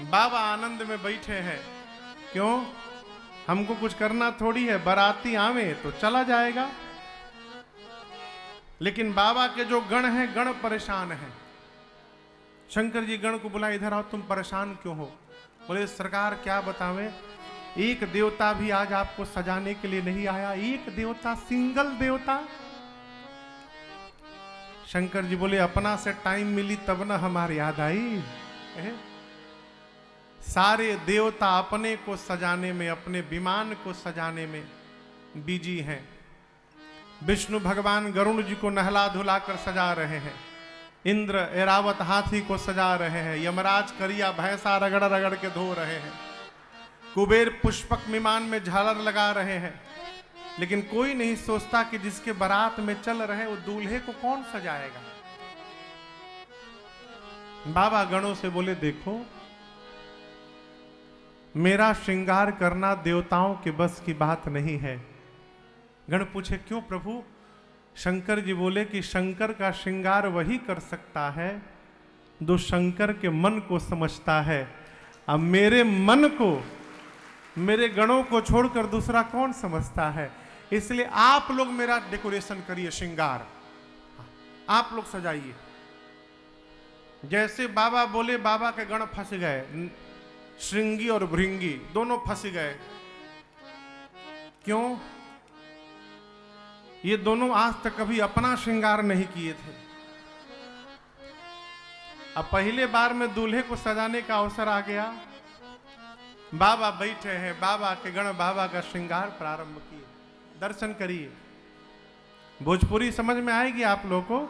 बाबा आनंद में बैठे हैं। क्यों? हमको कुछ करना थोड़ी है, बाराती आवे तो चला जाएगा। लेकिन बाबा के जो गण हैं, गण परेशान हैं। शंकर जी गण को बुला, इधर आओ, तुम परेशान क्यों हो? बोले सरकार क्या बतावें, एक देवता भी आज आपको सजाने के लिए नहीं आया। एक देवता, सिंगल देवता। शंकर जी बोले अपना से टाइम मिली तब ना हमारी याद आई। सारे देवता अपने को सजाने में, अपने विमान को सजाने में बिजी हैं। विष्णु भगवान गरुड़ जी को नहला धुला कर सजा रहे हैं। इंद्र ऐरावत हाथी को सजा रहे हैं। यमराज करिया भैंसा रगड़ रगड़ के धो रहे हैं। कुबेर पुष्पक विमान में झालर लगा रहे हैं। लेकिन कोई नहीं सोचता कि जिसके बारात में चल रहे वो दूल्हे को कौन सजाएगा। बाबा गणों से बोले देखो, मेरा श्रृंगार करना देवताओं के बस की बात नहीं है। गण पूछे क्यों प्रभु? शंकर जी बोले कि शंकर का श्रृंगार वही कर सकता है जो शंकर के मन को समझता है। अब मेरे मन को, मेरे गणों को छोड़कर दूसरा कौन समझता है? इसलिए आप लोग मेरा डेकोरेशन करिए, श्रृंगार आप लोग सजाइए। जैसे बाबा बोले, बाबा के गण फंस गए। श्रृंगी और भृंगी दोनों फंस गए। क्यों? ये दोनों आज तक कभी अपना श्रृंगार नहीं किए थे। अब पहले बार में दूल्हे को सजाने का अवसर आ गया। बाबा बैठे हैं, बाबा के गण बाबा का श्रृंगार प्रारंभ किए। दर्शन करिए। भोजपुरी समझ में आएगी आप लोगों को?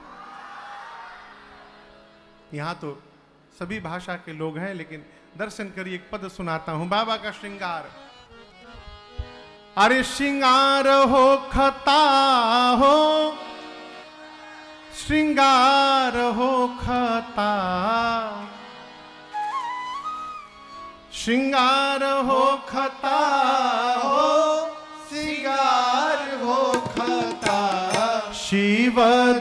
यहां तो सभी भाषा के लोग हैं, लेकिन दर्शन करिए। एक पद सुनाता हूं बाबा का श्रृंगार। अरे श्रृंगार हो खता हो, श्रृंगार हो खता, श्रृंगार हो खता हो, श्रृंगार हो खता। शिव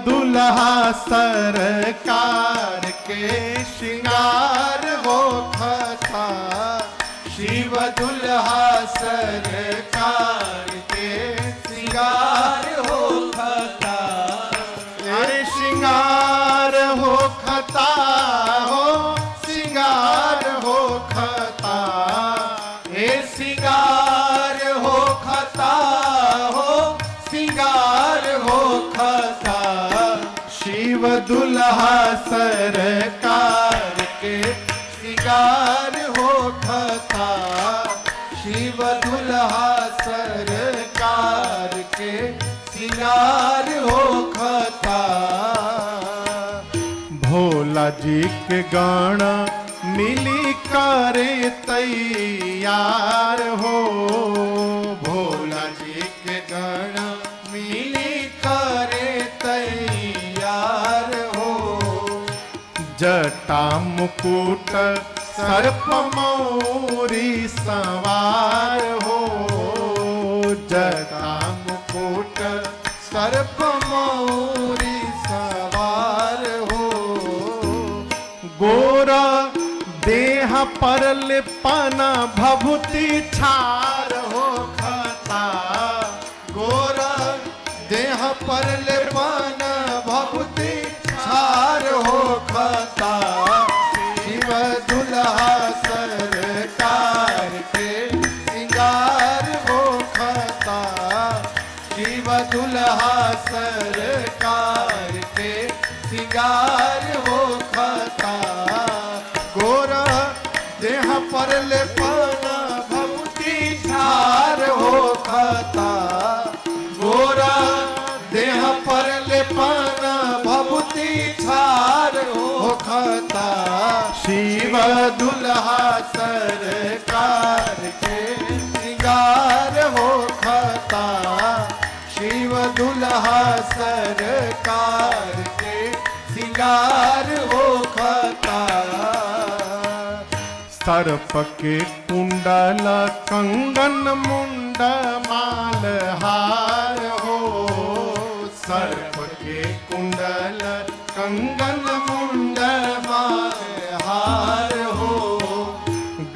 दुल्हा सरकार के श्रृंगार हो खता। शिव दुल्हा सरकार के श्रृंगार हो खता। अरे श्रृंगार हो खता हो, श्रृंगार हो खता। हे श्रृंगार हो खता हो, श्रृंगार हो खता। शिव दुल्हा सरकार के श्रृंगार हो खता। शिव दुल्हा सरकार के श्रृंगार हो खता। भोला जी के गण मिली करे तैयार हो। भोला जी के गण मिली करे तैयार हो। जटा मुकुट सर्प मौरी सवार हो। जटा मुकुट सर्प मौरी सवार हो। गोरा देह पर लिपना भभूति छार हो खता। गोरा देह पर लिपना भभूति छार हो खता। शिव दुल्हा सरकार के श्रृंगार हो खता। शिव दुल्हा सरकार के श्रृंगार हो खता। गोरा देह पर लेपना भभूति छार हो खता। गोरा देह पर लेपना भभूति छार हो खता। शिव दुल्हा सरकार के श्रृंगार हो खता। शिव दुल्हा सरकार के श्रृंगार हो खता। सर्प के कुंडल कंगन मुंड माल हार हो। सर्प के कुंडल कंगन मुंड माल हार हो।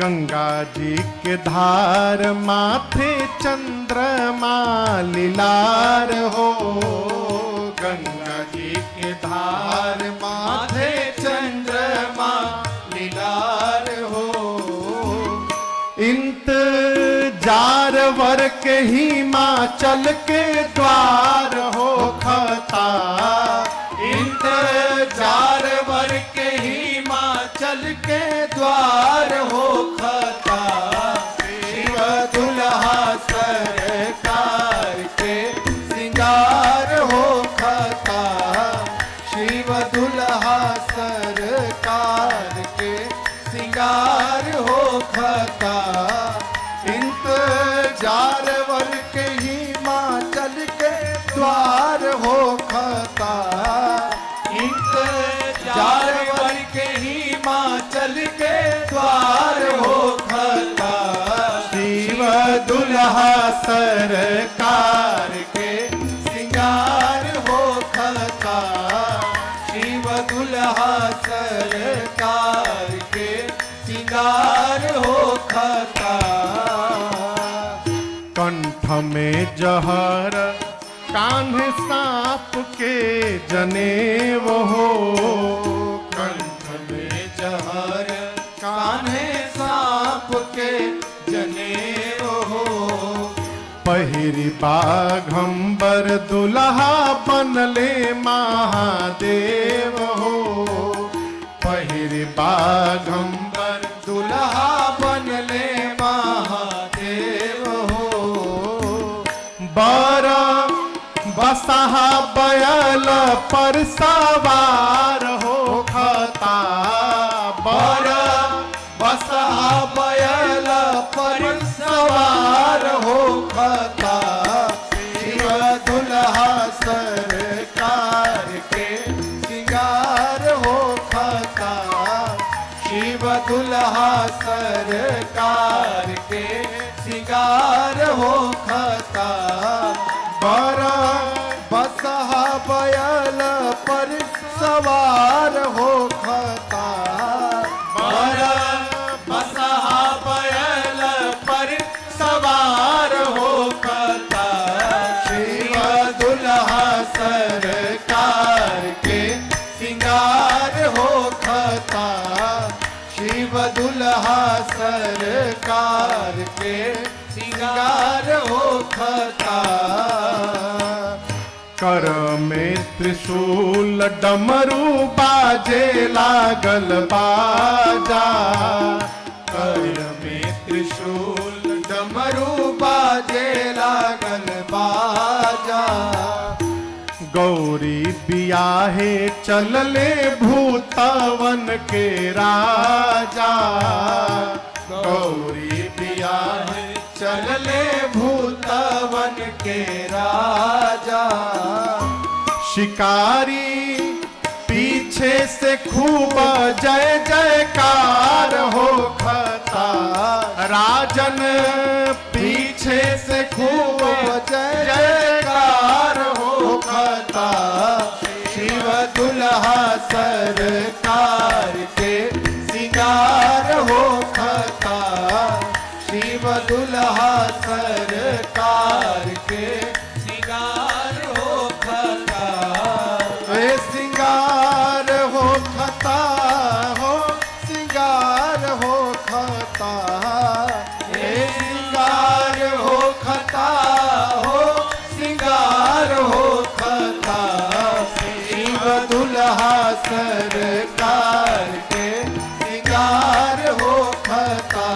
गंगा जी के धार माथे चंद्रमा लीलार हो, गंगा जी के धार माथे चंद्रमा लीलार हो। इंतजार वर के हिमाचल के द्वार हो खता, इंतजार वर के हिमाचल के द्वार हो खता। शिव दुल्हा सरकार के सिंगार हो खता, शिव दुल्हा सरकार के सिंगार हो खता। इंतजार वर के हिमाचल के द्वार हो खता, इंतजार वर के हिमाचल के द्वार हो खता। शिव दुल्हा सरकार के सिंगार हो खता, शिव दुल्हा सरकार के सिंगार हो खता। कंठ में जहर कान्हे सांप के जनेव हो, कंठ में जहर कान्हे सांप के जनेव हो। पहिरी बाघंबर दुल्हा बनले महादेव हो, पहिरी बाघंबर दुल्हा बनले महादेव हो। बारा बसहा बैल पर सवार हो खता, बारा बसहा बैल पर सवार हो खता। शिव दुल्हा सरकार के सिंगार हो खता, शिव दुल्हा सरकार के सिंगार हो खता। बारा बसहा बैल पर सवार हो खता, बारा बसहा बैल पर सवार हो खता। शिव दुल्हा सरकार के सिंगार हो खता, शिव दुल्हा सरकार के सिंगार हो खता। कर में त्रिशूल डमरू बाजे लागल बाजा, कर में त्रिशूल डमरू बाजे लागल बाजा। गौरी बियाहे चलले भूतवन के राजा, गौरी बियाहे चलले भूतवन के राजा। शिकारी पीछे से खूब जय जयकार हो खता, राजन पीछे से खूब जय जयकार हो खता। शिव दुल्हा सरकार के सिंगार हो खता, शिव दुल्हा सरकार के सिंगार हो खता। सिंगार हो खता हो, सिंगार हो खता, सिंगार हो खता हो, सिंगार हो खता। शिव दुल्हा सरकार के सिंगार हो खता,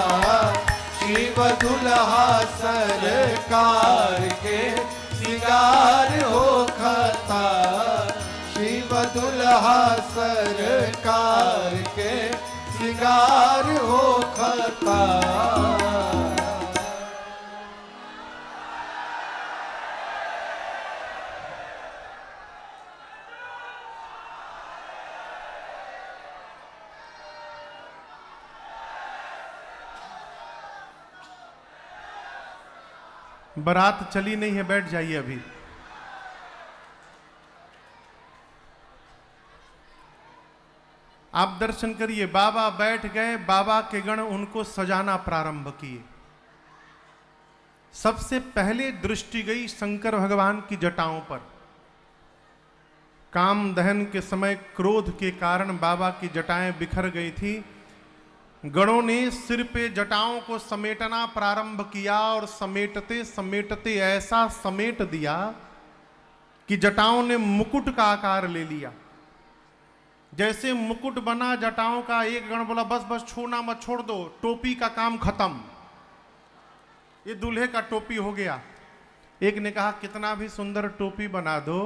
शिव दुल्हा सरकार के सिंगार हो खता, शिव दुल्हा सरकार के सिंगार हो खता। बारात चली नहीं है, बैठ जाइए अभी। आप दर्शन करिए। बाबा बैठ गए, बाबा के गण उनको सजाना प्रारंभ किए। सबसे पहले दृष्टि गई शंकर भगवान की जटाओं पर। काम दहन के समय क्रोध के कारण बाबा की जटाएं बिखर गई थी। गणों ने सिर पे जटाओं को समेटना प्रारंभ किया और समेटते समेटते ऐसा समेट दिया कि जटाओं ने मुकुट का आकार ले लिया। जैसे मुकुट बना जटाओं का, एक गण बोला बस बस छोड़ना मत, छोड़ दो, टोपी का काम खत्म, ये दूल्हे का टोपी हो गया। एक ने कहा कितना भी सुंदर टोपी बना दो,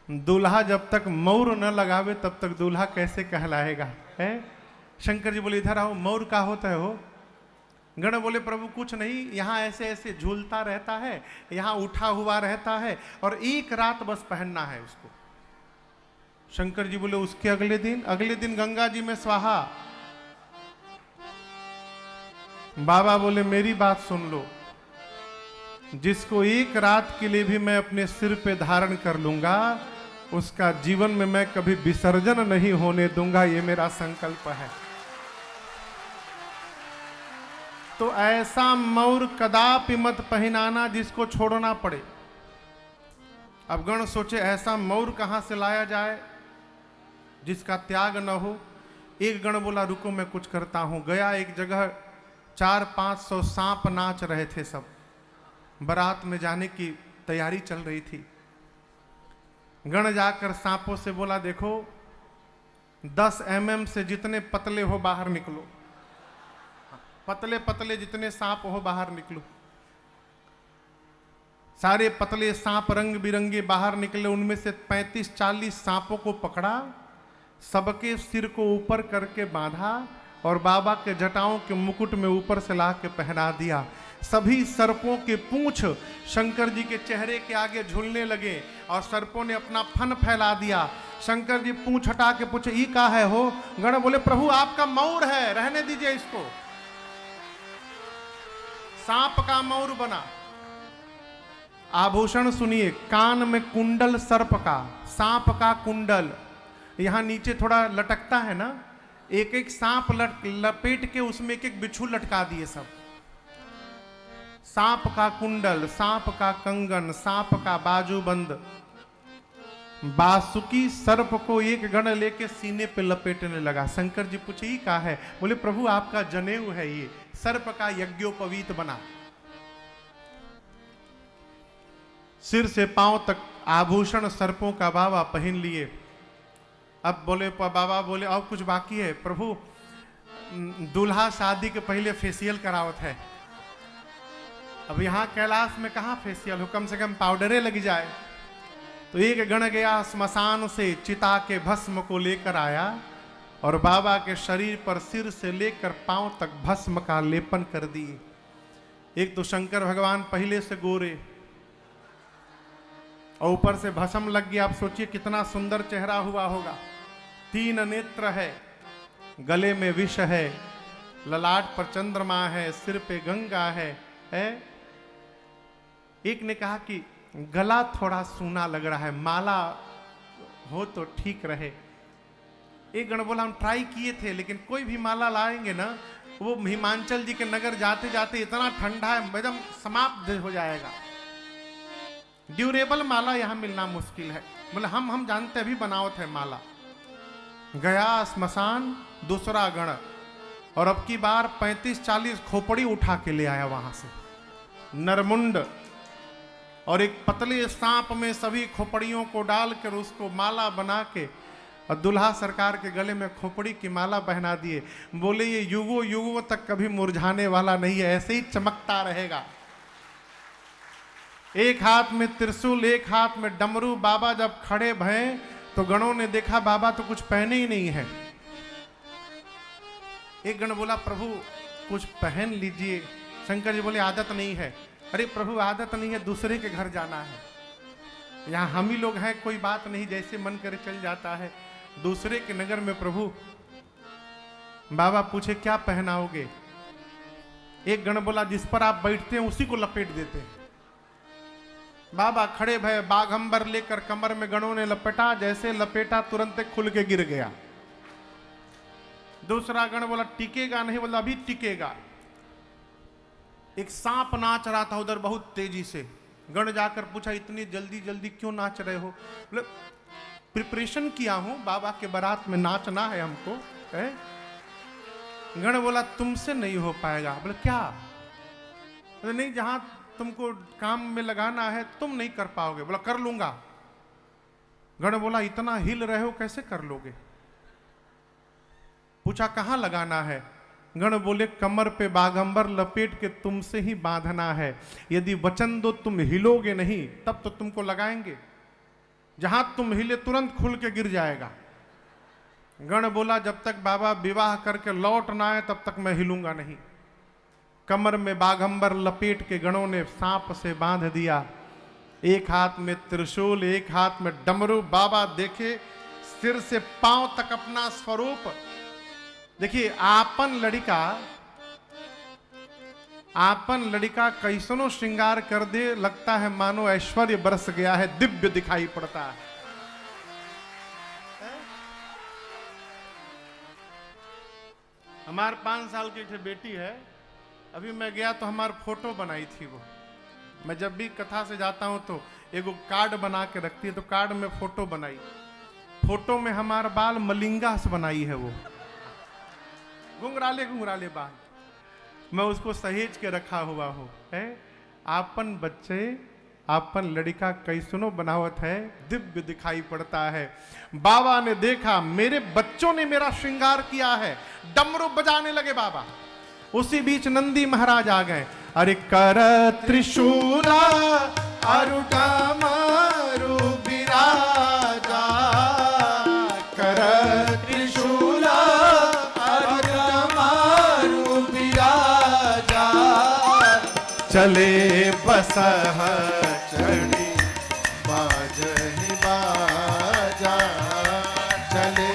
दूल्हा जब तक मौर न लगावे तब तक दूल्हा कैसे कहलाएगा है। शंकर जी बोले इधर आओ, मौर का होता है हो। गण बोले प्रभु कुछ नहीं, यहाँ ऐसे ऐसे झूलता रहता है, यहाँ उठा हुआ रहता है और एक रात बस पहनना है उसको। शंकर जी बोले उसके अगले दिन गंगा जी में स्वाहा। बाबा बोले मेरी बात सुन लो, जिसको एक रात के लिए भी मैं अपने सिर पे धारण कर लूंगा उसका जीवन में मैं कभी विसर्जन नहीं होने दूंगा, ये मेरा संकल्प है। तो ऐसा मौर कदापि मत पहनाना जिसको छोड़ना पड़े। अब गण सोचे ऐसा मौर कहां से लाया जाए जिसका त्याग न हो। एक गण बोला रुको मैं कुछ करता हूं। गया एक जगह, 400-500 सांप नाच रहे थे, सब बारात में जाने की तैयारी चल रही थी। गण जाकर सांपों से बोला देखो 10 mm से जितने पतले हो बाहर निकलो, पतले पतले जितने सांप हो बाहर निकलो। सारे पतले सांप रंग बिरंगे बाहर निकले। उनमें से 35-40 सांपों को पकड़ा, सबके सिर को ऊपर करके बांधा और बाबा के जटाओं के मुकुट में ऊपर से ला के पहना दिया। सभी सर्पों के पूंछ शंकर जी के चेहरे के आगे झूलने लगे और सर्पों ने अपना फन फैला दिया। शंकर जी पूंछ हटा के पूछे ये का है हो। गण बोले प्रभु आपका मौर है, रहने दीजिए इसको। सांप का मौर बना। आभूषण सुनिए, कान में कुंडल सर्प का, सांप का कुंडल, यहां नीचे थोड़ा लटकता है ना, एक एक सांप लपेट के उसमें एक एक बिच्छू लटका दिए सब। सांप का कुंडल, सांप का कंगन, सांप का बाजूबंद, बासुकी सर्प को एक गण लेके सीने पे लपेटने लगा। शंकर जी पूछे ये क्या है। बोले प्रभु आपका जनेऊ है, ये सर्प का यज्ञोपवीत बना। सिर से पांव तक आभूषण सर्पों का बाबा पहन लिए। अब बोले बाबा बोले और कुछ बाकी है। प्रभु दूल्हा शादी के पहले फेशियल करावत है। अब यहाँ कैलाश में कहाँ फेशियल हो, कम से कम पाउडरे लग जाए। तो एक गण गया स्मशान से, चिता के भस्म को लेकर आया और बाबा के शरीर पर सिर से लेकर पांव तक भस्म का लेपन कर दिए। एक तो शंकर भगवान पहले से गोरे और ऊपर से भस्म लग गया। आप सोचिए कितना सुंदर चेहरा हुआ होगा। 3 नेत्र है, गले में विष है, ललाट पर चंद्रमा है, सिर पे गंगा है। एक ने कहा कि गला थोड़ा सूना लग रहा है, माला हो तो ठीक रहे। एक गण बोला हम ट्राई किए थे लेकिन कोई भी माला लाएंगे ना, वो हिमाचल जी के नगर जाते जाते इतना ठंडा है एकदम समाप्त हो जाएगा। ड्यूरेबल माला यहाँ मिलना मुश्किल है। बोले हम जानते अभी बनावत है माला। गया स्मशान दूसरा गण और अब की बार 35-40 खोपड़ी उठा के ले आया वहां से, नरमुंड, और एक पतले सांप में सभी खोपड़ियों को डालकर उसको माला बना के और दुल्हा सरकार के गले में खोपड़ी की माला पहना दिए। बोले ये युगों युगों तक कभी मुरझाने वाला नहीं है, ऐसे ही चमकता रहेगा। एक हाथ में त्रिशूल, एक हाथ में डमरू। बाबा जब खड़े भये तो गणों ने देखा बाबा तो कुछ पहने ही नहीं है। एक गण बोला प्रभु कुछ पहन लीजिए। शंकर जी बोले आदत नहीं है। अरे प्रभु आदत नहीं है, दूसरे के घर जाना है, यहाँ हम ही लोग हैं, कोई बात नहीं, जैसे मन करे चल जाता है। दूसरे के नगर में प्रभु। बाबा पूछे क्या पहनाओगे। एक गण बोला जिस पर आप बैठते हैं उसी को लपेट देते हैं। बाबा खड़े भय, बाघंबर लेकर कमर में गणों ने लपेटा, जैसे लपेटा तुरंत खुल के गिर गया। दूसरा गण बोला टिकेगा नहीं, बोला अभी टिकेगा। एक सांप नाच रहा था उधर बहुत तेजी से। गण जाकर पूछा इतनी जल्दी जल्दी क्यों नाच रहे हो? बोले प्रिपरेशन किया हूं, बाबा के बारात में नाचना है हमको है? गण बोला तुमसे नहीं हो पाएगा। बोले क्या? बोले नहीं, जहां तुमको काम में लगाना है तुम नहीं कर पाओगे। बोला कर लूंगा। गण बोला इतना हिल रहे हो कैसे कर लोगे? पूछा कहां लगाना है? गण बोले कमर पे बागंबर लपेट के तुमसे ही बांधना है। यदि वचन दो तुम हिलोगे नहीं तब तो तुमको लगाएंगे, जहां तुम हिले तुरंत खुल के गिर जाएगा। गण बोला जब तक बाबा विवाह करके लौट ना आए तब तक मैं हिलूंगा नहीं। कमर में बागंबर लपेट के गणों ने सांप से बांध दिया। एक हाथ में त्रिशूल, एक हाथ में डमरू। बाबा देखे सिर से पांव तक अपना स्वरूप। देखिए आपन लड़का कैसनो श्रृंगार कर दे, लगता है मानो ऐश्वर्य बरस गया है, दिव्य दिखाई पड़ता है। हमारे 5 साल की एक बेटी है, अभी मैं गया तो हमारी फोटो बनाई थी वो। मैं जब भी कथा से जाता हूं तो एगो कार्ड बना के रखती है, तो कार्ड में फोटो बनाई। फोटो में हमारा बाल मलिंगा से बनाई है वो, घुंघराले बाल। मैं उसको सहेज के रखा हुआ हूं है। आपन बच्चे, आपन लड़का कैसनो बनावत है, दिव्य दिखाई पड़ता है। बाबा ने देखा मेरे बच्चों ने मेरा श्रृंगार किया है, डमरू बजाने लगे बाबा। उसी बीच नंदी महाराज आ गए। अरे कर त्रिशूला अरुटा मारू विराजा, कर त्रिशूला अरुटा मारू विराजा, चले बसह चढ़ी बाजहि बाजा, चले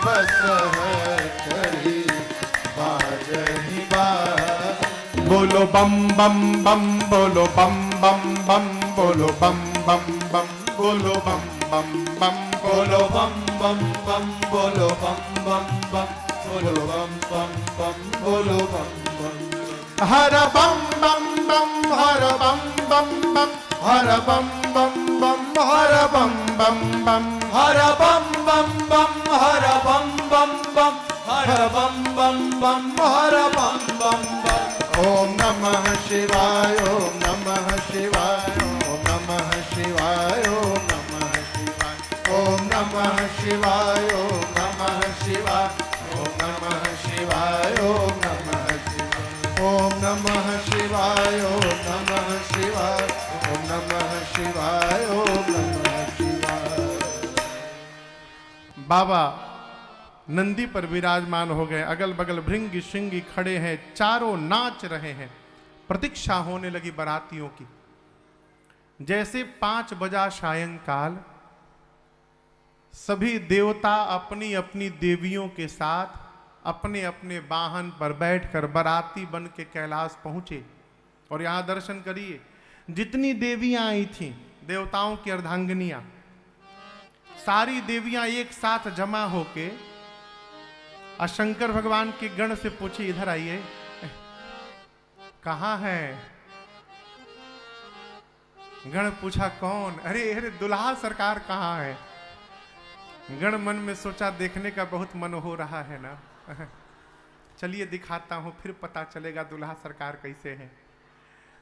बसह चढ़ी बाजहि बाजा। बोलो बम बम बम, बोलो बम बम बम, बोलो बम बम बम, बोलो बम बम बम, बोलो बम बम बम, बोलो बम बम बम, बोलो बम बम बम, बोलो बम बम। हर बम बम बम, हर बम बम बम, हर बम बम बम, हर बम बम बम, हर बम बम बम, हर बम बम बम, हर बम बम बम, हर बम बम बम। ओम नमः शिवाय, ओम नमः शिवाय, ओम नमः शिवाय, ओम नमः शिवाय, ओम नमः शिवाय, ओम नमः शिवाय, ओम नमः शिवाय, ओम नमः शिवाय, ओम नमः शिवाय, ओम नमः शिवाय, ओम नमः शिवाय, ओम नमः शिवाय। बाबा नंदी पर विराजमान हो गए। अगल बगल भृंगी श्रृंगी खड़े हैं, चारों नाच रहे हैं। प्रतीक्षा होने लगी बारातियों की। जैसे 5 बजा सायंकाल, सभी देवता अपनी अपनी देवियों के साथ अपने अपने वाहन पर बैठकर बाराती बन के कैलाश पहुंचे। और यहां दर्शन करिए, जितनी देवियां आई थीं, देवताओं की अर्धांगिनियां, सारी देवियां एक साथ जमा होके शंकर भगवान के गण से पूछे इधर आइए, कहां है? गण पूछा कौन? अरे अरे दुल्हा सरकार कहां है? गण मन में सोचा देखने का बहुत मन हो रहा है ना, चलिए दिखाता हूं, फिर पता चलेगा दुल्हा सरकार कैसे है।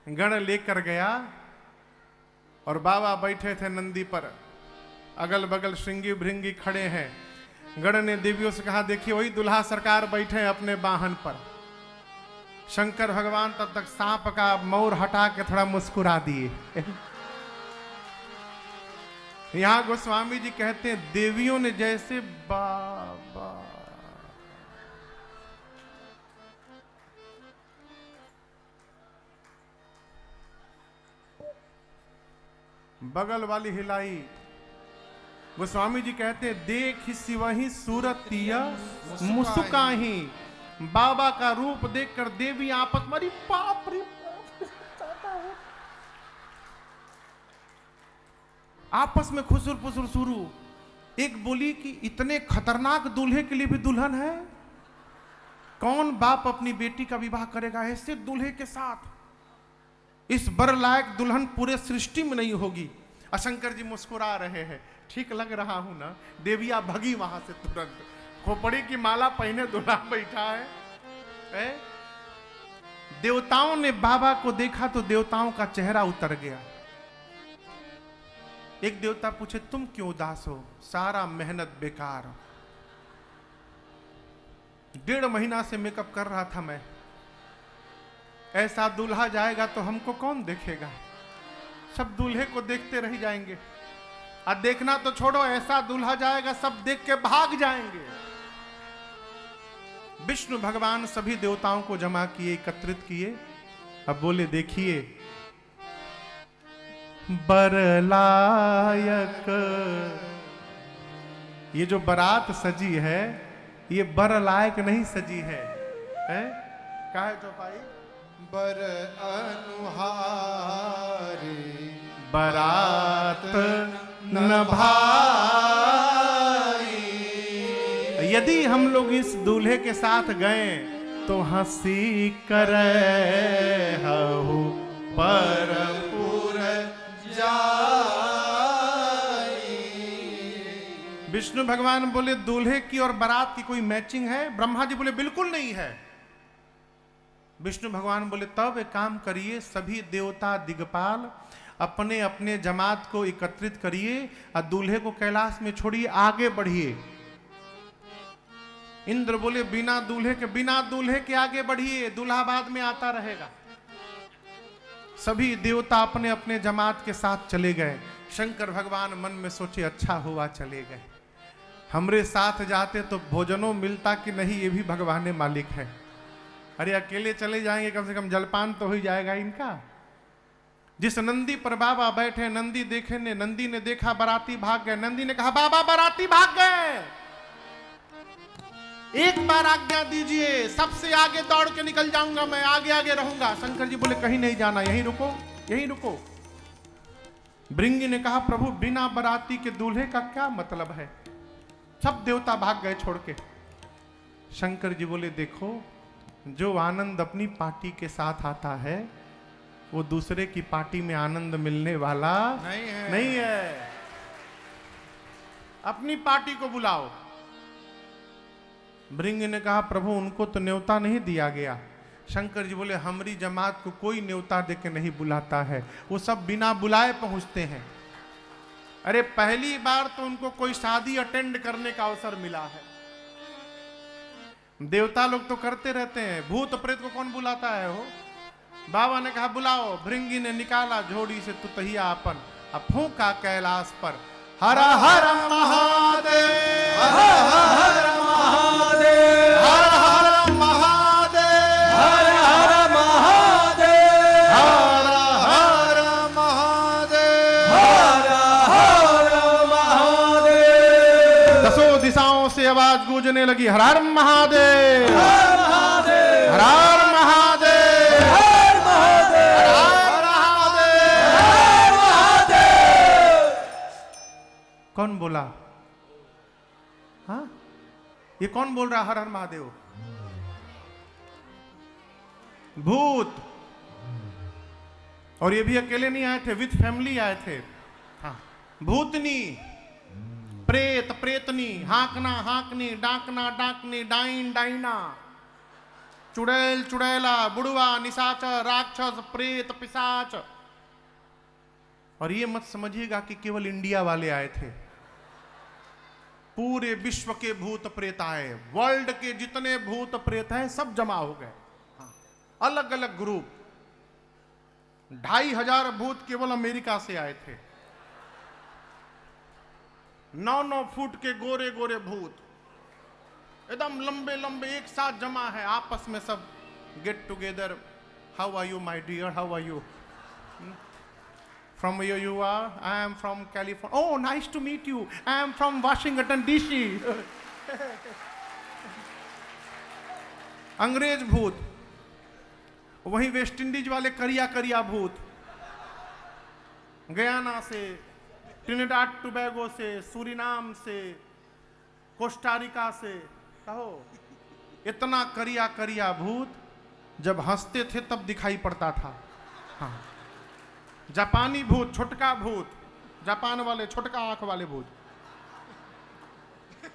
गण लेकर गया और बाबा बैठे थे नंदी पर, अगल बगल श्रृंगी भृंगी खड़े हैं। गण ने देवियों से कहा देखिए वही दुल्हा सरकार बैठे हैं अपने वाहन पर। शंकर भगवान तब तक सांप का मौर हटा के थोड़ा मुस्कुरा दिए। यहां गोस्वामी जी कहते हैं देवियों ने जैसे बाबा बगल वाली हिलाई। गोस्वामी जी कहते हैं देख सिवही सूरतिया मुस्काही। बाबा का रूप देखकर देवी आपस में बाप रे आपस में खुसुर पुसुर शुरू। एक बोली कि इतने खतरनाक दूल्हे के लिए भी दुल्हन है, कौन बाप अपनी बेटी का विवाह करेगा ऐसे दूल्हे के साथ? इस बर लायक दुल्हन पूरे सृष्टि में नहीं होगी। शंकर जी मुस्कुरा रहे हैं, ठीक लग रहा हूं ना? देविया भगी वहां से तुरंत, खोपड़ी की माला पहने दूल्हा बैठा है? देवताओं ने बाबा को देखा तो देवताओं का चेहरा उतर गया। एक देवता पूछे, तुम क्यों उदास हो? सारा मेहनत बेकार, 1.5 महीना से मेकअप कर रहा था मैं, ऐसा दूल्हा जाएगा तो हमको कौन देखेगा? सब दूल्हे को देखते रह जाएंगे। और देखना तो छोड़ो, ऐसा दूल्हा जाएगा सब देख के भाग जाएंगे। विष्णु भगवान सभी देवताओं को जमा किए, एकत्रित किए। अब बोले, देखिए बरलायक ये जो बारात सजी है, ये बर लायक नहीं सजी है, क्या है चौपाई? बर अनुहारी बारात न भाई। यदि हम लोग इस दूल्हे के साथ गए तो हंसी करे हहु परपुर जाई। विष्णु भगवान बोले, दूल्हे की और बारात की कोई मैचिंग है? ब्रह्मा जी बोले, बिल्कुल नहीं है। विष्णु भगवान बोले, तब एक काम करिए, सभी देवता दिग्पाल अपने अपने जमात को एकत्रित करिए और दूल्हे को कैलाश में छोड़िए, आगे बढ़िए। इंद्र बोले, बिना दूल्हे के आगे बढ़िए, दूल्हा बाद में आता रहेगा। सभी देवता अपने अपने जमात के साथ चले गए। शंकर भगवान मन में सोचे, अच्छा हुआ चले गए, हमरे साथ जाते तो भोजनों मिलता कि नहीं, ये भी भगवान मालिक है। अरे अकेले चले जाएंगे, कम से कम जलपान तो हो जाएगा इनका। जिस नंदी पर बाबा बैठे, नंदी ने देखा बाराती भाग गए। नंदी ने कहा, बाबा बाराती भाग गए, एक बार आज्ञा दीजिए, सबसे आगे दौड़ के निकल जाऊंगा, मैं आगे आगे रहूंगा। शंकर जी बोले, कहीं नहीं जाना, यहीं रुको, यहीं रुको। भृंगी ने कहा, प्रभु बिना बाराती के दूल्हे का क्या मतलब है? सब देवता भाग गए छोड़ के। शंकर जी बोले, देखो, जो आनंद अपनी पार्टी के साथ आता है वो दूसरे की पार्टी में आनंद मिलने वाला नहीं है। अपनी पार्टी को बुलाओ। भृंग ने कहा, प्रभु उनको तो न्योता नहीं दिया गया। शंकर जी बोले, हमारी जमात को कोई न्योता देके नहीं बुलाता है, वो सब बिना बुलाए पहुंचते हैं। अरे पहली बार तो उनको कोई शादी अटेंड करने का अवसर मिला है। देवता लोग तो करते रहते हैं, भूत प्रेत को कौन बुलाता है? हो बाबा ने कहा, बुलाओ। भृंगी ने निकाला झोड़ी से तुतहिया अपन, अब फूंका कैलाश पर, हर हर महादेव, हर हर महादेव, हर हर महादेव, हर हर महादेव, हर हर महादेव, हर हर महादेव। दसों दिशाओं से आवाज गूंजने लगी, हर हर महादेव, हर महादेव, हर हर महादेव, हर महादेव, हर महादेव। कौन बोला? हाँ, ये कौन बोल रहा हर हर महादेव? भूत। और ये भी अकेले नहीं आए थे, विथ फैमिली आए थे। हाँ, भूतनी, प्रेत प्रेतनी, हाकना हाकनी, डाकना डाकनी, डाइन डाइना, चुड़ैल चुड़ैला, बुढ़वा, निशाचर, राक्षस, प्रेत, पिशाच। और ये मत समझिएगा कि केवल इंडिया वाले आए थे, पूरे विश्व के भूत प्रेत आए। वर्ल्ड के जितने भूत प्रेत हैं सब जमा हो गए। हाँ, अलग अलग ग्रुप। 2500 भूत केवल अमेरिका से आए थे। 9-9 फुट के गोरे गोरे भूत, एकदम लंबे लंबे, एक साथ जमा है, आपस में सब get together. How are you my dear, how are you? From where you are? I am from California. Oh, nice to meet you. I am from Washington DC. अंग्रेज भूत, वहीं वेस्ट इंडीज वाले करिया करिया भूत, गयाना से, Trinidad Tobago से, Suriname से, कोस्टारिका से, कहो इतना करिया करिया भूत, जब हंसते थे तब दिखाई पड़ता था। हाँ, जापानी भूत, छोटका भूत, जापान वाले छोटका आंख वाले भूत,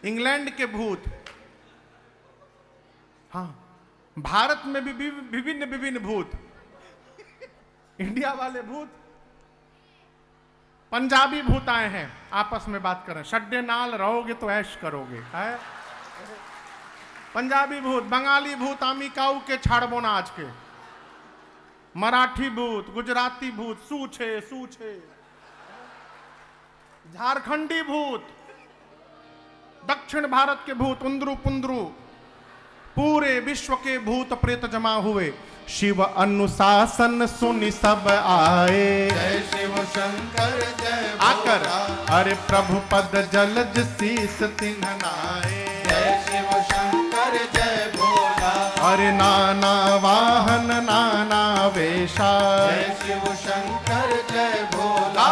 इंग्लैंड के भूत, हाँ, भारत में भी विभिन्न विभिन्न भूत, इंडिया वाले भूत, पंजाबी भूत आए हैं, आपस में बात करें, शड्डे नाल रहोगे तो ऐश करोगे, है पंजाबी भूत, बंगाली भूत, आमी काऊ के छाड़बो नाच के, मराठी भूत, गुजराती भूत, सूछे सूछे, झारखंडी भूत, दक्षिण भारत के भूत, उंदरू पुंदरू, पूरे विश्व के भूत प्रेत जमा हुए। शिव अनुशासन सुनि सब आए, जय शिव शंकर जय आकर अरे प्रभु पद जलज शीस तिन्ह नाए। जय शिव शंकर जय भोला, अरे नाना वाहन नाना वेशा, जय शिव शंकर जय भोला,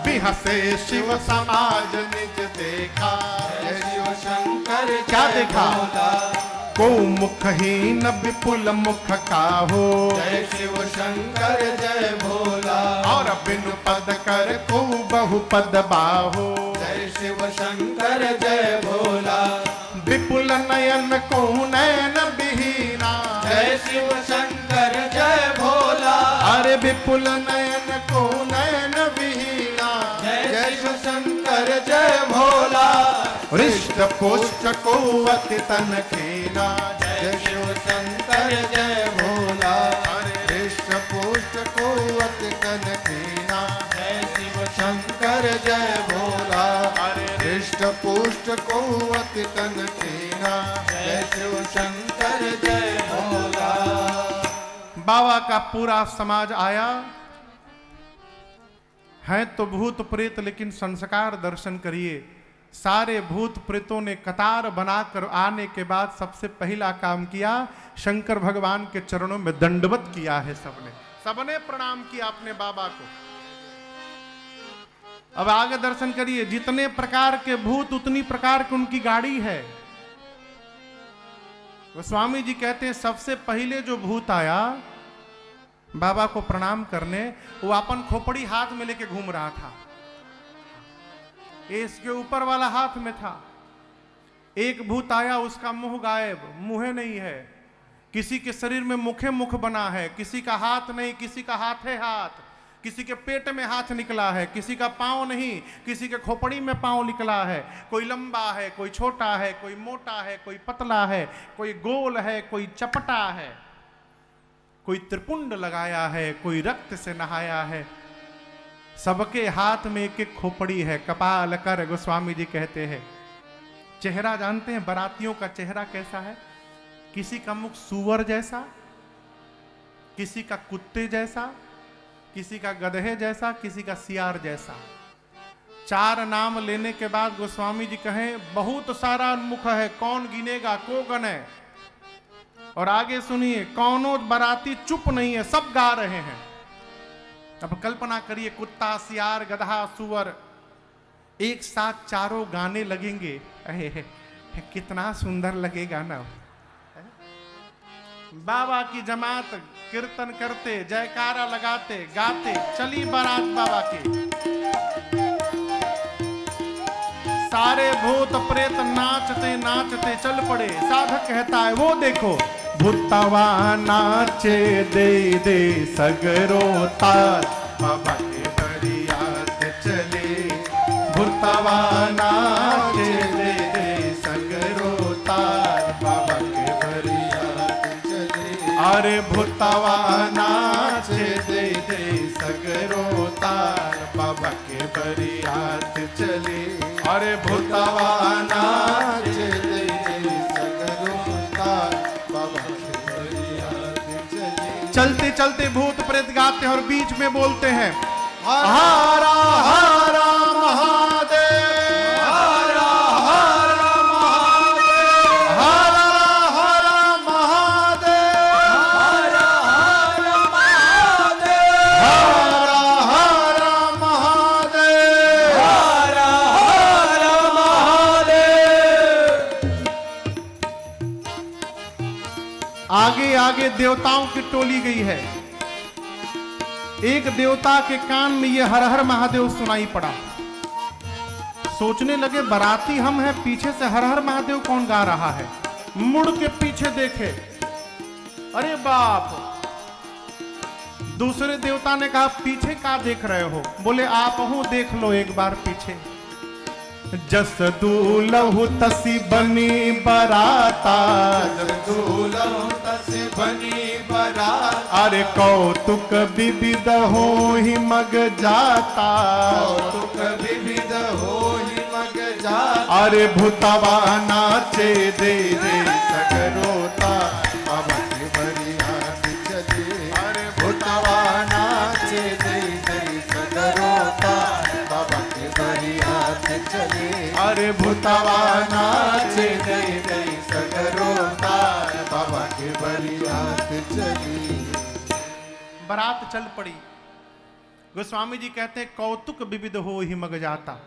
बिहसे शिव समाज निज देखा। जय शिव शंकर क्या जय देखा? भोला, को मुखहीन विपुल मुख काहो, जय शिव शंकर जय भोला, और बिनु पद कर को बहु पद बाहो। जय शिव शंकर जय भोला, विपुल नयन को नयन विहीना, जय शिव शंकर जय भोला, अरे विपुल नयन को नयन विहीना। जय शिव शंकर जय भोला, हृष्ट पुष्ट को अति तन खेना। जय शिव शंकर जय भोला, हृष्ट पुष्ट को अति तन खेना। जय शिव शंकर जय भोला, हृष्ट पुष्ट को अति तन खेना। जय शिव शंकर जय भोला। बाबा का पूरा समाज आया है तो भूत प्रेत, लेकिन संस्कार दर्शन करिए। सारे भूत प्रेतों ने कतार बनाकर आने के बाद सबसे पहला काम किया, शंकर भगवान के चरणों में दंडवत किया है। सबने प्रणाम किया अपने बाबा को। अब आगे दर्शन करिए, जितने प्रकार के भूत उतनी प्रकार की उनकी गाड़ी है। गोस्वामी जी कहते हैं सबसे पहले जो भूत आया बाबा को प्रणाम करने, वो अपन खोपड़ी हाथ में लेके घूम रहा था। इसके ऊपर वाला हाथ में था। एक भूत आया, उसका मुंह गायब, मुंह नहीं है। किसी के शरीर में मुखे मुख बना है, किसी का हाथ नहीं, किसी का हाथ है हाथ, किसी के पेट में हाथ निकला है, किसी का पांव नहीं, किसी के खोपड़ी में पांव निकला है। कोई लंबा है, कोई छोटा है, कोई मोटा है, कोई पतला है, कोई गोल है, कोई चपटा है, कोई त्रिपुंड लगाया है, कोई रक्त से नहाया है। सबके हाथ में एक एक खोपड़ी है। कपाल कर गोस्वामी जी कहते हैं। चेहरा जानते हैं बारातियों का चेहरा कैसा है? किसी का मुख सूअर जैसा, किसी का कुत्ते जैसा, किसी का गधे जैसा, किसी का सियार जैसा। 4 नाम लेने के बाद गोस्वामी जी कहें बहुत सारा मुख है, कौन गिनेगा, को गने। और आगे सुनिए, कौनों बाराती चुप नहीं है, सब गा रहे हैं। अब कल्पना करिए, कुत्ता, सियार, गधा, सुअर एक साथ चारों गाने लगेंगे। कितना सुंदर लगेगा ना। बाबा की जमात कीर्तन करते, जयकारा लगाते, गाते चली बारात बाबा की। सारे भूत प्रेत नाचते नाचते चल पड़े। साधक कहता है वो देखो, भूतवा नाचे दे दे सगरो ताल, बाबा के बरियात चले। भूतवा नाचे दे दे सगरो ताल, बाबा के बरियात चले। अरे भूतवा नाचे दे दे सगरो ताल, बाबा के बरियात चले। अरे भूतवा नाचे दे दे सगरो ताल, बाबा के बरियात चले। चलते चलते भूत प्रेत गाते हैं और बीच में बोलते हैं, हरा हरा महादेव, हरा हरा महादेव, हरा हरा महादेव, हरा हरा महादेव, हरा हरा महादेव, हरा हरा महादेव। सारे देवताओं की टोली गई है। एक देवता के कान में ये हर हर महादेव सुनाई पड़ा। सोचने लगे बाराती हम हैं, पीछे से हर हर महादेव कौन गा रहा है। मुड़ के पीछे देखे, अरे बाप। दूसरे देवता ने कहा पीछे का देख रहे हो? बोले आप हूं, देख लो एक बार पीछे। जस दूलहु तसी बनी बराता, जस दूलहु तसी बनी बराता, अरे कौतुक विविध हो ही मग जाता, कौतुक विविध हो ही मग जाता, अरे भूतवा नाचे दे दे सगरोता, बाबा के बरियात चले, अरे भूतवा नाचे दे दे सगरोता, बाबा के बरियात चले, अरे भूतवा नाचे दे दे सगरोता, बाबा के बरियात चली। बारात चल पड़ी। गोस्वामी जी कहते हैं कौतुक विविध हो ही मग जाता।